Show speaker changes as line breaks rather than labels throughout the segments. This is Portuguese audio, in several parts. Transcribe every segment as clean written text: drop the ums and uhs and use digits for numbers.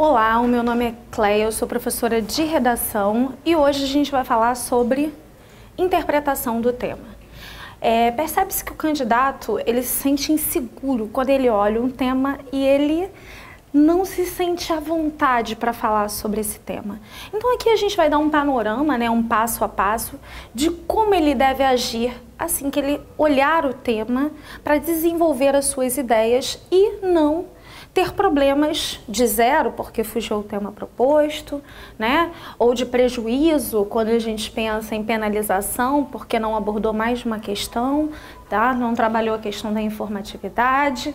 Olá, o meu nome é Cleia, eu sou professora de redação e hoje a gente vai falar sobre interpretação do tema. Percebe-se que o candidato ele se sente inseguro quando ele olha um tema e ele não se sente à vontade para falar sobre esse tema. Então aqui a gente vai dar um panorama, um passo a passo de como ele deve agir assim que ele olhar o tema para desenvolver as suas ideias e não ter problemas de zero, porque fugiu o tema proposto, ou de prejuízo, quando a gente pensa em penalização, porque não abordou mais de uma questão, não trabalhou a questão da informatividade.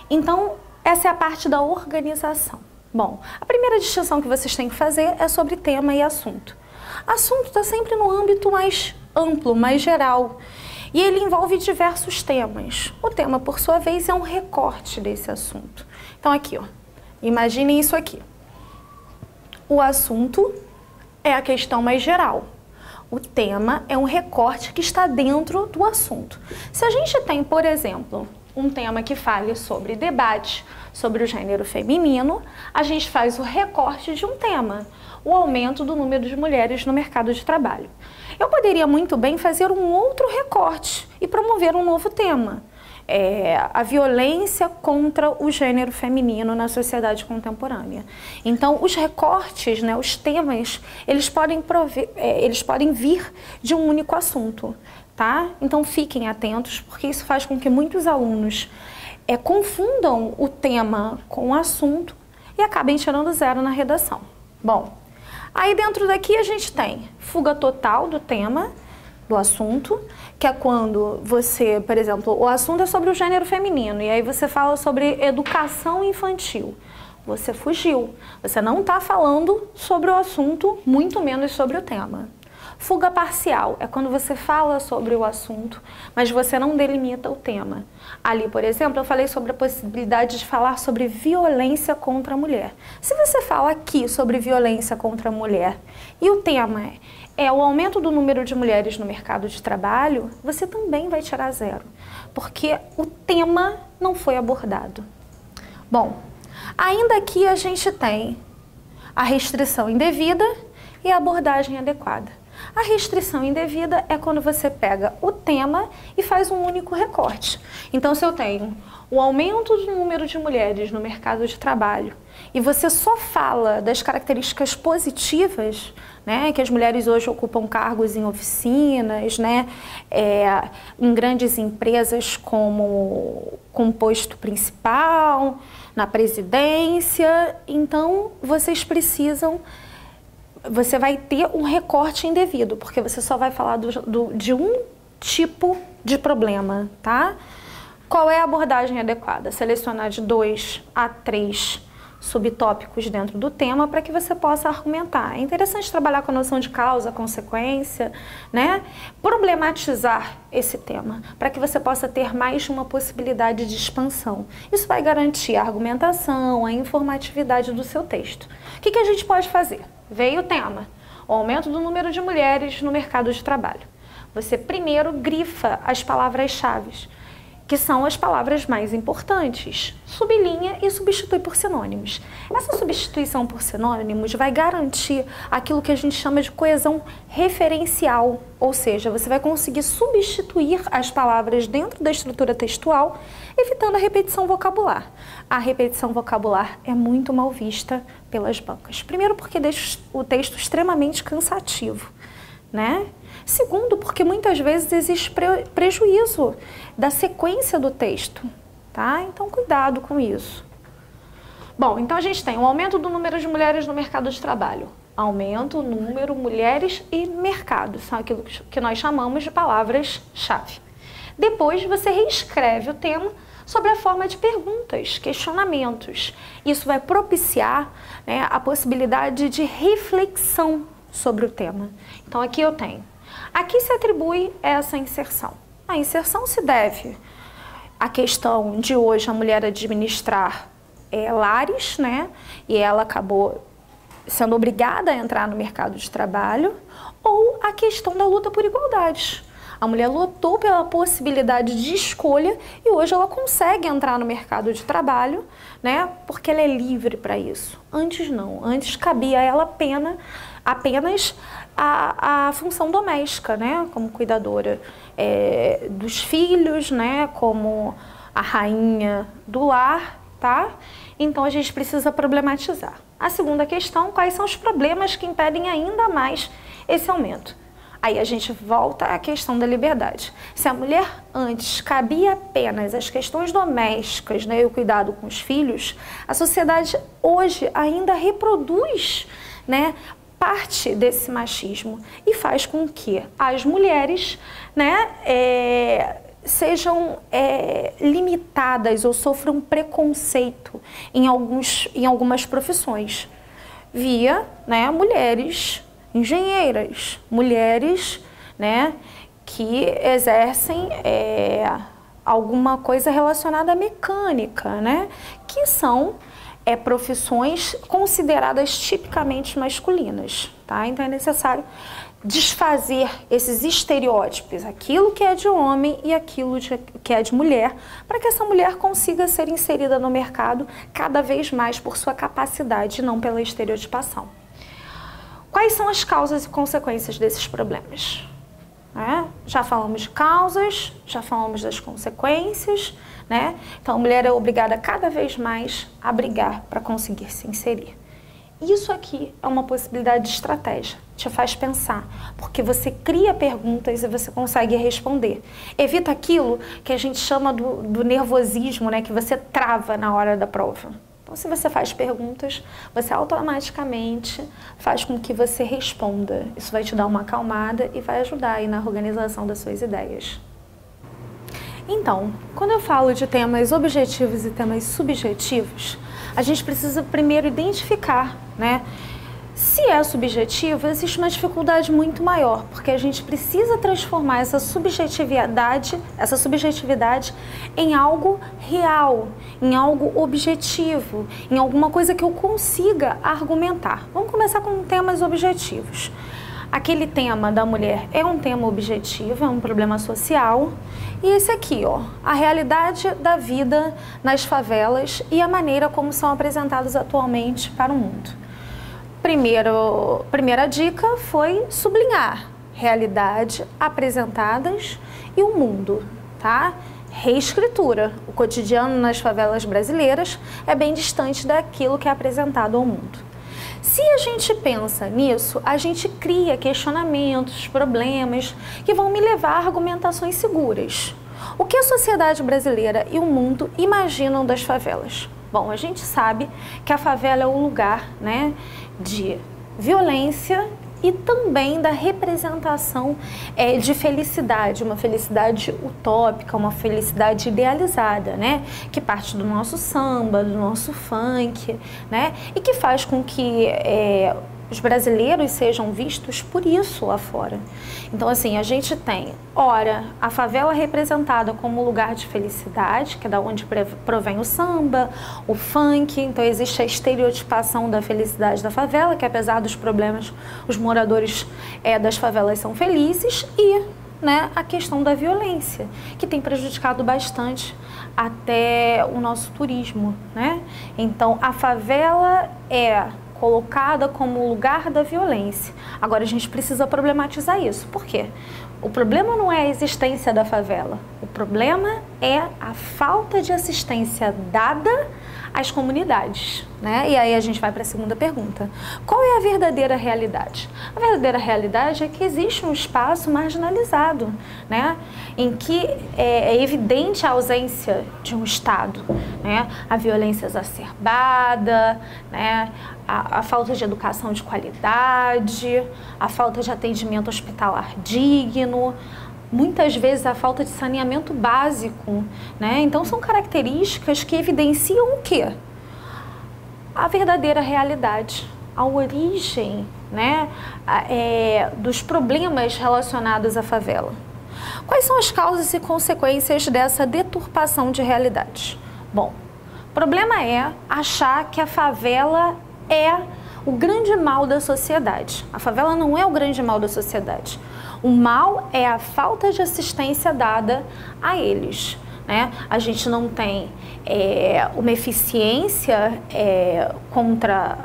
Então, essa é a parte da organização. Bom, a primeira distinção que vocês têm que fazer é sobre tema e assunto. Assunto está sempre no âmbito mais amplo, mais geral, e ele envolve diversos temas. O tema, por sua vez, é um recorte desse assunto. Então aqui, imaginem isso aqui. O assunto é a questão mais geral. O tema é um recorte que está dentro do assunto. Se a gente tem, por exemplo, um tema que fale sobre debate, sobre o gênero feminino, a gente faz o recorte de um tema, o aumento do número de mulheres no mercado de trabalho. Eu poderia muito bem fazer um outro recorte e promover um novo tema. A violência contra o gênero feminino na sociedade contemporânea. Então, os recortes, os temas, eles podem vir de um único assunto, tá? Então, fiquem atentos, porque isso faz com que muitos alunos confundam o tema com o assunto e acabem tirando zero na redação. Bom, aí dentro daqui a gente tem fuga total do tema, do assunto, que é quando você, por exemplo, o assunto é sobre o gênero feminino, e aí você fala sobre educação infantil. Você fugiu, você não está falando sobre o assunto, muito menos sobre o tema. Fuga parcial é quando você fala sobre o assunto, mas você não delimita o tema. Ali, por exemplo, eu falei sobre a possibilidade de falar sobre violência contra a mulher. Se você fala aqui sobre violência contra a mulher e o tema é o aumento do número de mulheres no mercado de trabalho, você também vai tirar zero, porque o tema não foi abordado. Bom, ainda aqui a gente tem a restrição indevida e a abordagem adequada. A restrição indevida é quando você pega o tema e faz um único recorte. Então, se eu tenho o aumento do número de mulheres no mercado de trabalho e você só fala das características positivas, que as mulheres hoje ocupam cargos em oficinas, em grandes empresas com posto principal, na presidência, então você vai ter um recorte indevido, porque você só vai falar de um tipo de problema, tá? Qual é a abordagem adequada? Selecionar de 2 a 3 subtópicos dentro do tema para que você possa argumentar. É interessante trabalhar com a noção de causa, consequência, Problematizar esse tema, para que você possa ter mais de uma possibilidade de expansão. Isso vai garantir a argumentação, a informatividade do seu texto. O que a gente pode fazer? Veio o tema, o aumento do número de mulheres no mercado de trabalho. Você primeiro grifa as palavras-chave, que são as palavras mais importantes, sublinha e substitui por sinônimos. Essa substituição por sinônimos vai garantir aquilo que a gente chama de coesão referencial, ou seja, você vai conseguir substituir as palavras dentro da estrutura textual, evitando a repetição vocabular. A repetição vocabular é muito mal vista pelas bancas. Primeiro porque deixa o texto extremamente cansativo, Segundo, porque muitas vezes existe prejuízo da sequência do texto, tá? Então, cuidado com isso. Bom, então a gente tem o aumento do número de mulheres no mercado de trabalho. Aumento, número, mulheres e mercado. São aquilo que nós chamamos de palavras-chave. Depois, você reescreve o tema sobre a forma de perguntas, questionamentos. Isso vai propiciar a possibilidade de reflexão sobre o tema. Então, aqui eu tenho. Aqui se atribui essa inserção. A inserção se deve à questão de hoje a mulher administrar lares, e ela acabou sendo obrigada a entrar no mercado de trabalho, ou a questão da luta por igualdades. A mulher lutou pela possibilidade de escolha e hoje ela consegue entrar no mercado de trabalho, né? Porque ela é livre para isso. Antes não, antes cabia a ela apenas a função doméstica, né? Como cuidadora dos filhos, né? Como a rainha do lar, tá? Então a gente precisa problematizar. A segunda questão, quais são os problemas que impedem ainda mais esse aumento? Aí a gente volta à questão da liberdade. Se a mulher antes cabia apenas as questões domésticas, né, e o cuidado com os filhos, a sociedade hoje ainda reproduz, né, parte desse machismo e faz com que as mulheres, né, sejam limitadas ou sofram preconceito em algumas profissões via, né, mulheres engenheiras, mulheres, né, que exercem alguma coisa relacionada à mecânica, né, que são profissões consideradas tipicamente masculinas, tá? Então é necessário desfazer esses estereótipos, aquilo que é de homem e aquilo que é de mulher, para que essa mulher consiga ser inserida no mercado cada vez mais por sua capacidade e não pela estereotipação. Quais são as causas e consequências desses problemas? Já falamos de causas, já falamos das consequências, né? Então a mulher é obrigada cada vez mais a brigar para conseguir se inserir. Isso aqui é uma possibilidade de estratégia, te faz pensar, porque você cria perguntas e você consegue responder. Evita aquilo que a gente chama do nervosismo, né, que você trava na hora da prova. Então, se você faz perguntas, você automaticamente faz com que você responda. Isso vai te dar uma acalmada e vai ajudar aí na organização das suas ideias. Então, quando eu falo de temas objetivos e temas subjetivos, a gente precisa primeiro identificar, né? Se é subjetivo, existe uma dificuldade muito maior, porque a gente precisa transformar essa subjetividade em algo real, em algo objetivo, em alguma coisa que eu consiga argumentar. Vamos começar com temas objetivos. Aquele tema da mulher é um tema objetivo, é um problema social. E esse aqui, ó, a realidade da vida nas favelas e a maneira como são apresentadas atualmente para o mundo. Primeira dica foi sublinhar realidade apresentadas e o mundo, tá? Reescritura. O cotidiano nas favelas brasileiras é bem distante daquilo que é apresentado ao mundo. Se a gente pensa nisso, a gente cria questionamentos, problemas que vão me levar a argumentações seguras. O que a sociedade brasileira e o mundo imaginam das favelas? Bom, a gente sabe que a favela é um lugar, né, de violência e também da representação de felicidade, uma felicidade utópica, uma felicidade idealizada, né? Que parte do nosso samba, do nosso funk, né? E que faz com que os brasileiros sejam vistos por isso lá fora. Então, assim, a gente tem, ora, a favela representada como lugar de felicidade, que é da onde provém o samba, o funk. Então, existe a estereotipação da felicidade da favela, que apesar dos problemas, os moradores das favelas são felizes, e, né, a questão da violência, que tem prejudicado bastante até o nosso turismo, né? Então, a favela é colocada como lugar da violência. Agora a gente precisa problematizar isso. Por quê? O problema não é a existência da favela. O problema é a falta de assistência dada às comunidades, né? E aí a gente vai para a segunda pergunta. Qual é a verdadeira realidade? A verdadeira realidade é que existe um espaço marginalizado, né? Em que é evidente a ausência de um Estado, né? A violência exacerbada, né? A falta de educação de qualidade, a falta de atendimento hospitalar digno, muitas vezes a falta de saneamento básico, né? Então são características que evidenciam o quê? A verdadeira realidade, a origem, né, dos problemas relacionados à favela. Quais são as causas e consequências dessa deturpação de realidade? Bom, o problema é achar que a favela é o grande mal da sociedade. A favela não é o grande mal da sociedade. O mal é a falta de assistência dada a eles, né? A gente não tem uma eficiência contra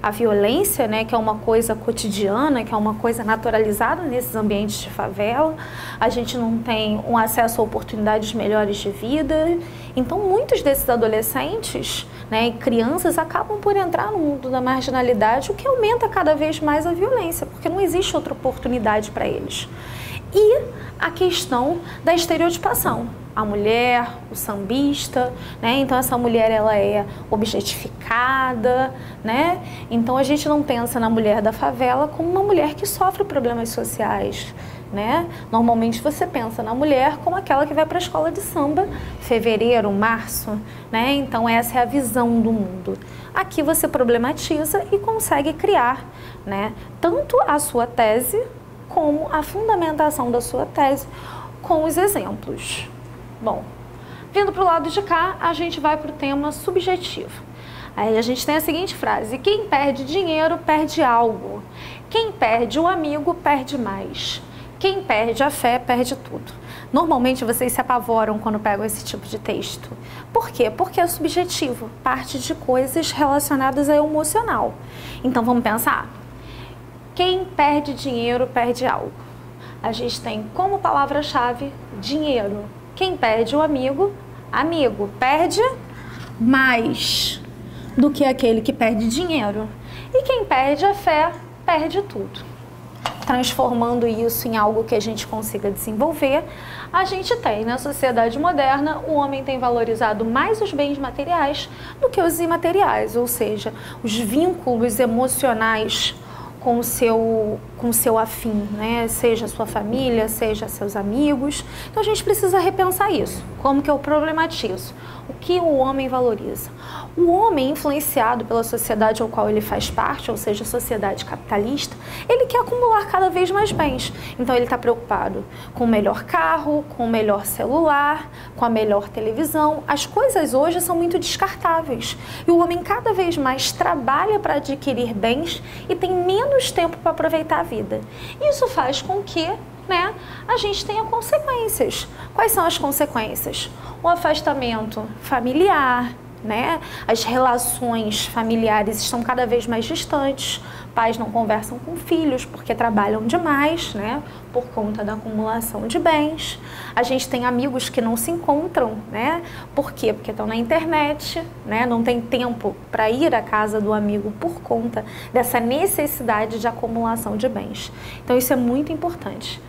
a violência, né, que é uma coisa cotidiana, que é uma coisa naturalizada nesses ambientes de favela. A gente não tem um acesso a oportunidades melhores de vida. Então, muitos desses adolescentes, né, e crianças acabam por entrar no mundo da marginalidade, o que aumenta cada vez mais a violência, porque não existe outra oportunidade para eles. E a questão da estereotipação. A mulher, o sambista, né? Então essa mulher ela é objetificada, né? Então a gente não pensa na mulher da favela como uma mulher que sofre problemas sociais, né? Normalmente você pensa na mulher como aquela que vai para a escola de samba, fevereiro, março, né? Então essa é a visão do mundo. Aqui você problematiza e consegue criar, né, tanto a sua tese como a fundamentação da sua tese com os exemplos. Bom, vindo para o lado de cá, a gente vai para o tema subjetivo. Aí a gente tem a seguinte frase: quem perde dinheiro perde algo. Quem perde o amigo perde mais. Quem perde a fé perde tudo. Normalmente vocês se apavoram quando pegam esse tipo de texto. Por quê? Porque é subjetivo, parte de coisas relacionadas ao emocional. Então vamos pensar? Quem perde dinheiro perde algo. A gente tem como palavra-chave dinheiro. Quem perde o amigo, amigo, perde mais do que aquele que perde dinheiro. E quem perde a fé, perde tudo. Transformando isso em algo que a gente consiga desenvolver, a gente tem, na sociedade moderna, o homem tem valorizado mais os bens materiais do que os imateriais, ou seja, os vínculos emocionais com o seu afim, né? Seja sua família, seja seus amigos. Então a gente precisa repensar isso. Como que eu problematizo? O que o homem valoriza? O homem, influenciado pela sociedade ao qual ele faz parte, ou seja, a sociedade capitalista, ele quer acumular cada vez mais bens. Então ele está preocupado com o melhor carro, com o melhor celular, com a melhor televisão. As coisas hoje são muito descartáveis. E o homem cada vez mais trabalha para adquirir bens e tem menos tempo para aproveitar a vida. Isso faz com que, né, a gente tenha consequências. Quais são as consequências? O afastamento familiar, né? As relações familiares estão cada vez mais distantes, pais não conversam com filhos porque trabalham demais, né? Por conta da acumulação de bens. A gente tem amigos que não se encontram, né? Por quê? Porque estão na internet, né? Não tem tempo para ir à casa do amigo por conta dessa necessidade de acumulação de bens. Então isso é muito importante,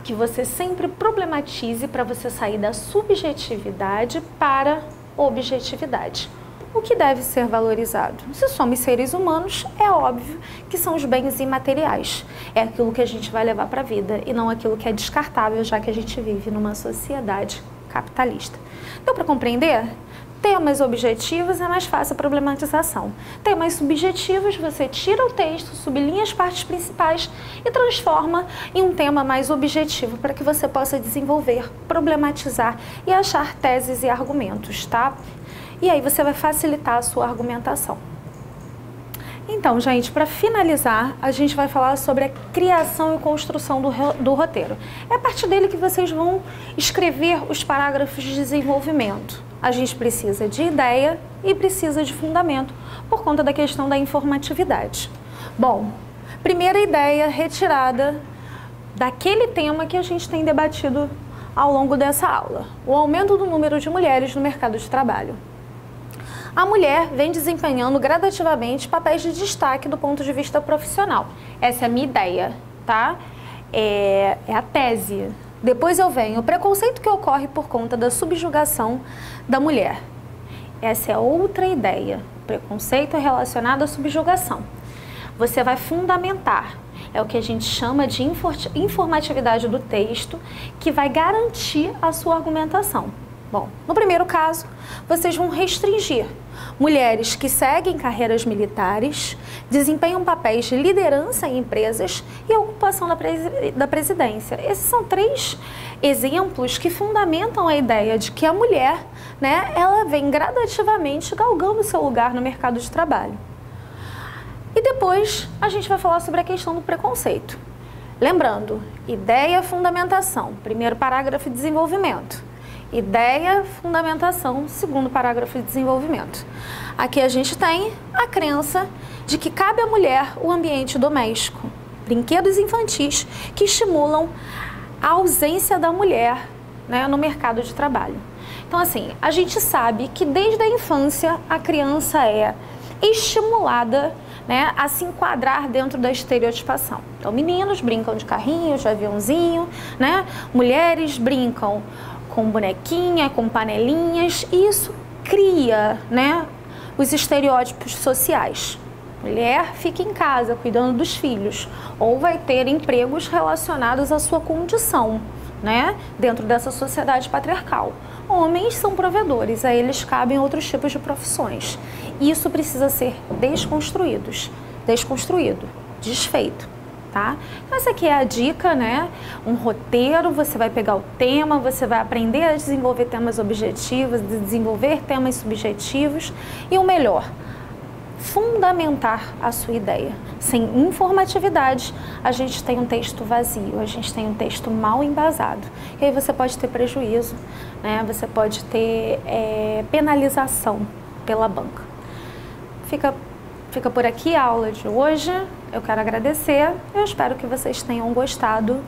que você sempre problematize para você sair da subjetividade para objetividade. O que deve ser valorizado? Se somos seres humanos, é óbvio que são os bens imateriais. É aquilo que a gente vai levar para a vida e não aquilo que é descartável, já que a gente vive numa sociedade capitalista. Deu para compreender? Temas objetivos é mais fácil a problematização. Temas subjetivos, você tira o texto, sublinha as partes principais e transforma em um tema mais objetivo para que você possa desenvolver, problematizar e achar teses e argumentos, tá? E aí você vai facilitar a sua argumentação. Então, gente, para finalizar, a gente vai falar sobre a criação e construção do roteiro. É a partir dele que vocês vão escrever os parágrafos de desenvolvimento. A gente precisa de ideia e precisa de fundamento, por conta da questão da informatividade. Bom, primeira ideia retirada daquele tema que a gente tem debatido ao longo dessa aula: o aumento do número de mulheres no mercado de trabalho. A mulher vem desempenhando gradativamente papéis de destaque do ponto de vista profissional. Essa é a minha ideia, tá? É a tese. Depois eu venho o preconceito que ocorre por conta da subjugação da mulher. Essa é outra ideia. Preconceito é relacionado à subjugação. Você vai fundamentar. É o que a gente chama de informatividade do texto, que vai garantir a sua argumentação. Bom, no primeiro caso, vocês vão restringir mulheres que seguem carreiras militares, desempenham papéis de liderança em empresas e ocupação da presidência. Esses são 3 exemplos que fundamentam a ideia de que a mulher, né, ela vem gradativamente galgando seu lugar no mercado de trabalho. E depois a gente vai falar sobre a questão do preconceito. Lembrando, ideia, fundamentação, primeiro parágrafo de desenvolvimento. Ideia, fundamentação, segundo parágrafo de desenvolvimento. Aqui a gente tem a crença de que cabe à mulher o ambiente doméstico, brinquedos infantis que estimulam a ausência da mulher, né, no mercado de trabalho. Então, assim, a gente sabe que desde a infância a criança é estimulada, né, a se enquadrar dentro da estereotipação. Então, meninos brincam de carrinho, de aviãozinho, né? Mulheres brincam com bonequinha, com panelinhas, e isso cria, né, os estereótipos sociais. Mulher fica em casa cuidando dos filhos, ou vai ter empregos relacionados à sua condição, né, dentro dessa sociedade patriarcal. Homens são provedores, a eles cabem outros tipos de profissões. Isso precisa ser desconstruído, desfeito, tá? Então essa aqui é a dica, né? Um roteiro, você vai pegar o tema, você vai aprender a desenvolver temas objetivos, desenvolver temas subjetivos e o melhor, fundamentar a sua ideia. Sem informatividade, a gente tem um texto vazio, a gente tem um texto mal embasado. E aí você pode ter prejuízo, né? Você pode ter penalização pela banca. Fica por aqui a aula de hoje. Eu quero agradecer. Eu espero que vocês tenham gostado